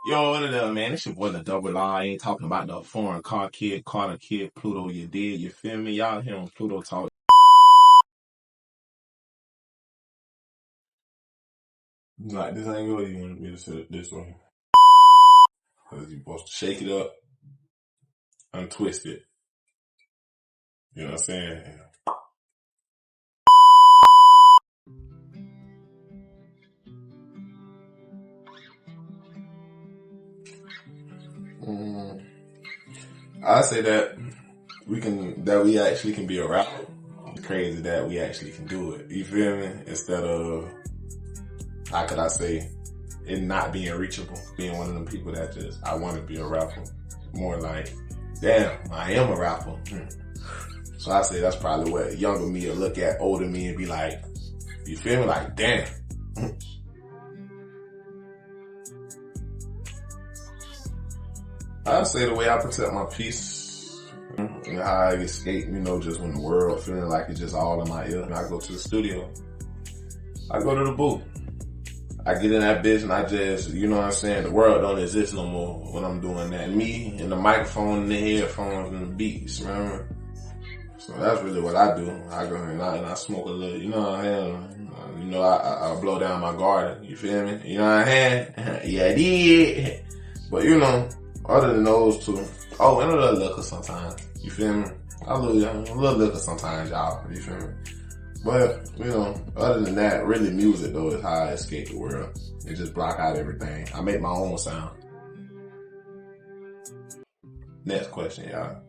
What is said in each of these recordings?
Yo, what it up, man? This your boy the Double R. I ain't talking about the foreign car kid, Carter kid, Pluto, you did. You feel me? Y'all here on Pluto Talk. Like, this ain't good. You want me to set it this way? Because you're supposed to shake it up, untwist it. You know what I'm saying? I say that we actually can be a rapper. It's crazy that we actually can do it. You feel me? Instead of, how could I say, it not being reachable. Being one of them people that just, I want to be a rapper. More like, damn, I am a rapper. So I say that's probably what younger me will look at older me and be like, you feel me? Like, damn. I say the way I protect my peace and how I escape, just when the world feeling like it's just all in my ear. I go to the studio. I go to the booth. I get in that bitch and I just, you know what I'm saying? The world don't exist no more when I'm doing that. Me and the microphone and the headphones and the beats, remember? So that's really what I do. I go and I smoke a little, you know what I'm saying? I blow down my garden, you feel me? You know what I'm saying? Yeah, I did. But other than those two, and a little liquor sometimes, you feel me? A little liquor sometimes, y'all, you feel me? But, other than that, really music though is how I escape the world. It just block out everything. I make my own sound. Next question, y'all.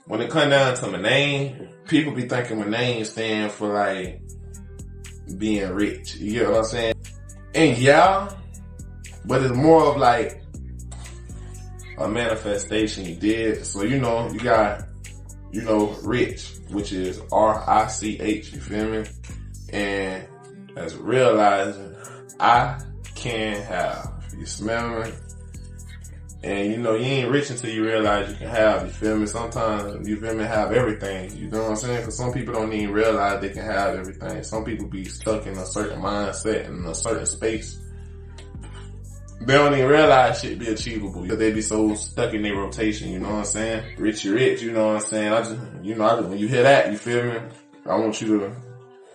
When it come down to my name, people be thinking my name stand for like being rich. You get what I'm saying? And yeah, but it's more of like a manifestation you did. So you got, rich, which is R-I-C-H, you feel me? And that's realizing I can have. You smell me? And you ain't rich until you realize you can have, you feel me? Sometimes, you feel me, have everything, you know what I'm saying? Because some people don't even realize they can have everything. Some people be stuck in a certain mindset, in a certain space. They don't even realize shit be achievable because they be so stuck in their rotation, you know what I'm saying? Richyy Rich, you know what I'm saying? I just, when you hear that, you feel me? I want you to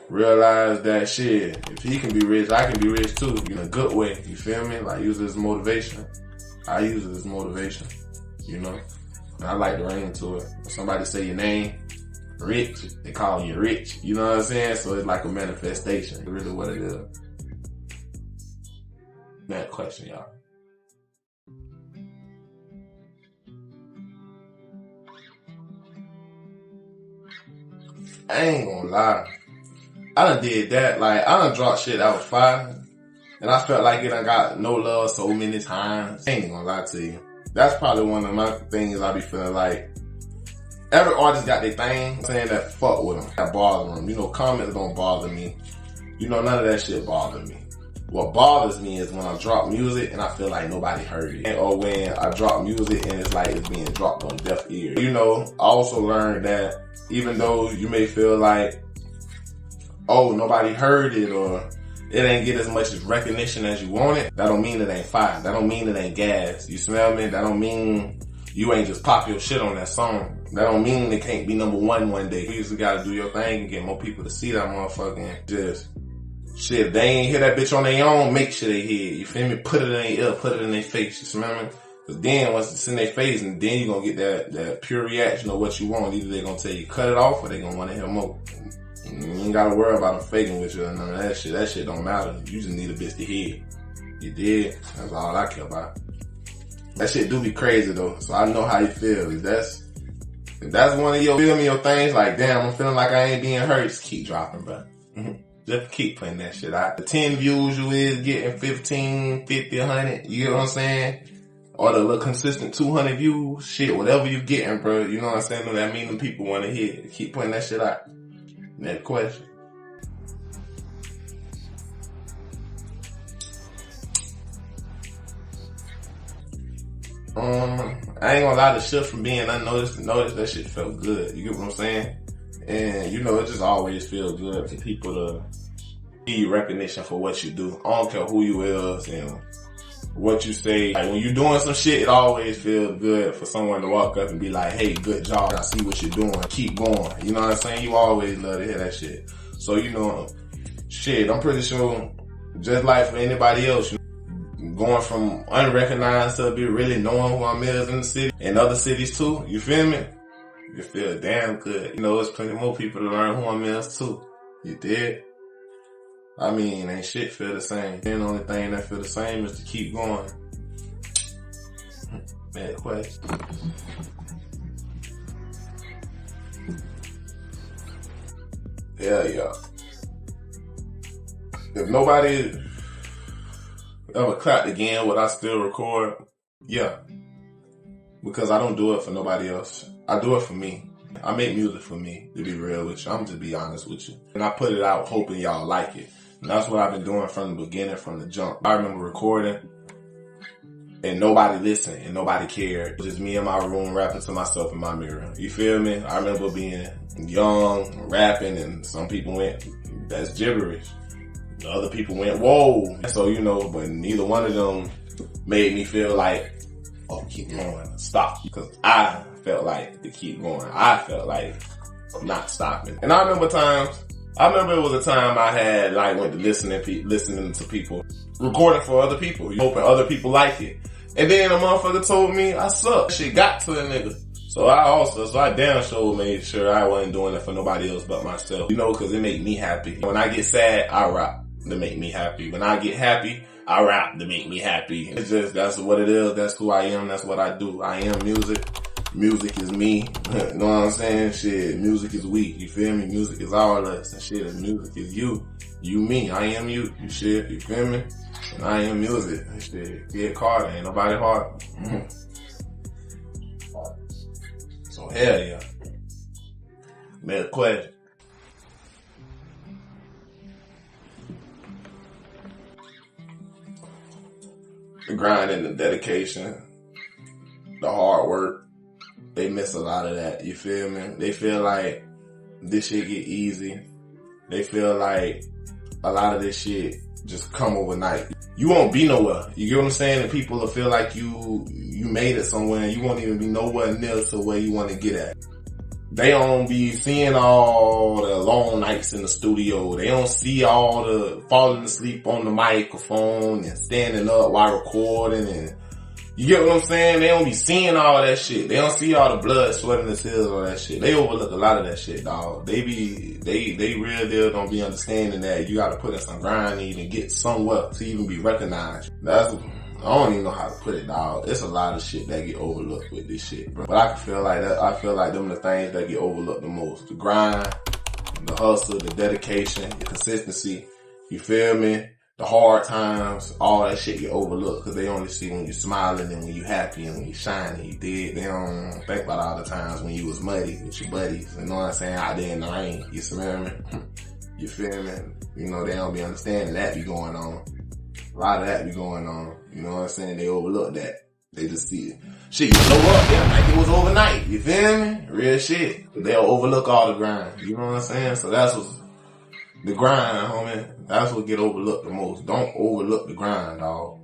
realize that shit, if he can be rich, I can be rich too, in a good way, you feel me? Like, use it as motivation. I use it as motivation, And I like to run into it. When somebody say your name, Rich, they call you Rich. You know what I'm saying? So it's like a manifestation. It's really what it is. Next question, y'all. I ain't gonna lie. I done did that. Like, I done dropped shit that was fire. And I felt like it done got no love so many times. I ain't gonna lie to you. That's probably one of my things I be feeling like. Every artist got their thing, saying that fuck with them, that bother them. Comments don't bother me. None of that shit bother me. What bothers me is when I drop music and I feel like nobody heard it. Or when I drop music and it's like it's being dropped on deaf ears. I also learned that even though you may feel like, oh, nobody heard it or it ain't get as much recognition as you want it, that don't mean it ain't fire. That don't mean it ain't gas. You smell me? That don't mean you ain't just pop your shit on that song. That don't mean it can't be number one day. You just gotta do your thing and get more people to see that motherfucking just shit. If they ain't hear that bitch on their own, make sure they hear it. You feel me? Put it in their ear, put it in their face. You smell me? Cause then once it's in their face, and then you gonna get that pure reaction of what you want. Either they gonna tell you cut it off or they gonna want to hear more. You ain't gotta worry about them faking with you or none of that shit. That shit don't matter. You just need a bitch to hear. You did? That's all I care about. That shit do be crazy though, so I know how you feel. If that's one of your things, like damn, I'm feeling like I ain't being heard, just keep dropping, bro. Just keep putting that shit out. The 10 views you is getting 15, 50, 100, you get what I'm saying? Or the little consistent 200 views, shit, whatever you getting, bro, you know what I'm saying? That mean them people want to hear it. Keep putting that shit out. Next question. I ain't gonna lie, the shift from being unnoticed to noticed, that shit felt good. You get what I'm saying? And you know, it just always feels good for people to give you recognition for what you do. I don't care who you is and what you say. Like when you're doing some shit, it always feels good for someone to walk up and be like, hey, good job. I see what you're doing. Keep going. You know what I'm saying? You always love to hear that shit. So, you know, shit, I'm pretty sure just like for anybody else, going from unrecognized to be really knowing who I'm is in the city and other cities too. You feel me? You feel damn good. You know, there's plenty more people to learn who I'm is too. You did? I mean, ain't shit feel the same. The only thing that feel the same is to keep going. Bad question. Yeah. If nobody ever clapped again, would I still record? Yeah. Because I don't do it for nobody else. I do it for me. I make music for me, to be real with you. I'm just be honest with you. And I put it out hoping y'all like it. And that's what I've been doing from the beginning, from the jump. I remember recording and nobody listened and nobody cared. It was just me in my room rapping to myself in my mirror. You feel me? I remember being young, rapping, and some people went, that's gibberish. The other people went, whoa. So, you know, but neither one of them made me feel like, oh, keep going, stop. Because I felt like to keep going. I felt like not stopping. And I remember it was a time I had like went to listening to people, recording for other people, hoping other people like it. And then a motherfucker told me I suck. Shit got to a nigga. So I damn sure made sure I wasn't doing it for nobody else but myself. You know, cause it make me happy. When I get sad, I rap to make me happy. When I get happy, I rap to make me happy. It's just, that's what it is. That's who I am. That's what I do. I am music. Music is me. You know what I'm saying? Shit, music is we. You feel me? Music is all of us. And shit, music is you. You me. I am you. You shit. You feel me? And I am music. And shit, Kid Carter. Ain't nobody hard. So hell yeah. Made a question. The grind and the dedication, the hard work, they miss a lot of that. You feel me? They feel like this shit get easy. They feel like a lot of this shit just come overnight. You won't be nowhere. You get what I'm saying? And people will feel like you made it somewhere and you won't even be nowhere near to where you want to get at. They don't be seeing all the long nights in the studio. They don't see all the falling asleep on the microphone and standing up while recording, and you get what I'm saying? They don't be seeing all that shit. They don't see all the blood, sweat, and the tears, all that shit. They overlook a lot of that shit, dog. They real deal don't be understanding that you gotta put in some grind to even get somewhere to even be recognized. I don't even know how to put it, dog. It's a lot of shit that get overlooked with this shit, bro. But I can feel like that. I feel like them the things that get overlooked the most. The grind, the hustle, the dedication, the consistency. You feel me? The hard times, all that shit get overlooked because they only see when you're smiling and when you're happy and when you're shining. You did. They don't think about all the times when you was muddy with your buddies. You know what I'm saying? Out there in the rain. You smell me? You feel me? You know, they don't be understanding that be going on. A lot of that be going on. You know what I'm saying? They overlook that. They just see it. Shit, you blow up, they think it was overnight. You feel me? Real shit. They'll overlook all the grind. You know what I'm saying? So that's what's the grind, homie. That's what get overlooked the most. Don't overlook the grind, dog.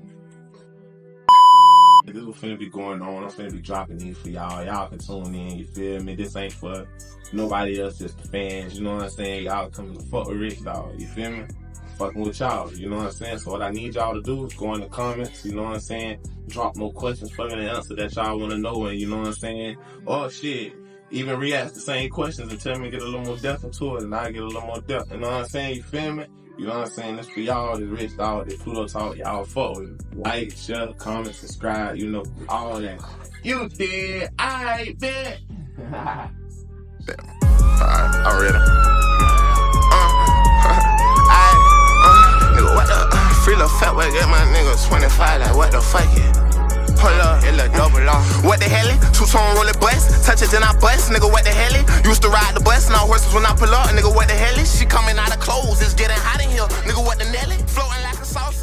This is what finna be going on. I'm finna be dropping these for y'all. Y'all can tune in, you feel me? This ain't for nobody else, just the fans. You know what I'm saying? Y'all coming to fuck with Rich, dog. You feel me? Fucking with y'all, you know what I'm saying? So what I need y'all to do is go in the comments, you know what I'm saying? Drop more questions for me to answer that y'all want to know, and you know what I'm saying? Or shit, even re-ask the same questions and tell me to get a little more depth into it, and I get a little more depth, you know what I'm saying? You feel me? You know what I'm saying? This for y'all, this Rich Dog, this Pluto Talk, y'all fuck with it. Like, share, comment, subscribe, you know, all that. You did, I bet. Alright, I'm ready. What the free little fat way get my nigga 25 like what the fuck it? Hold up, it look double off. What the hell? Two-tone roll it bust, touch it then I bust, nigga what the hell? Used to ride the bus, now horses when I pull up, nigga what the hell? She coming out of clothes, it's getting hot in here, nigga what the nelly? Floating like a sauce.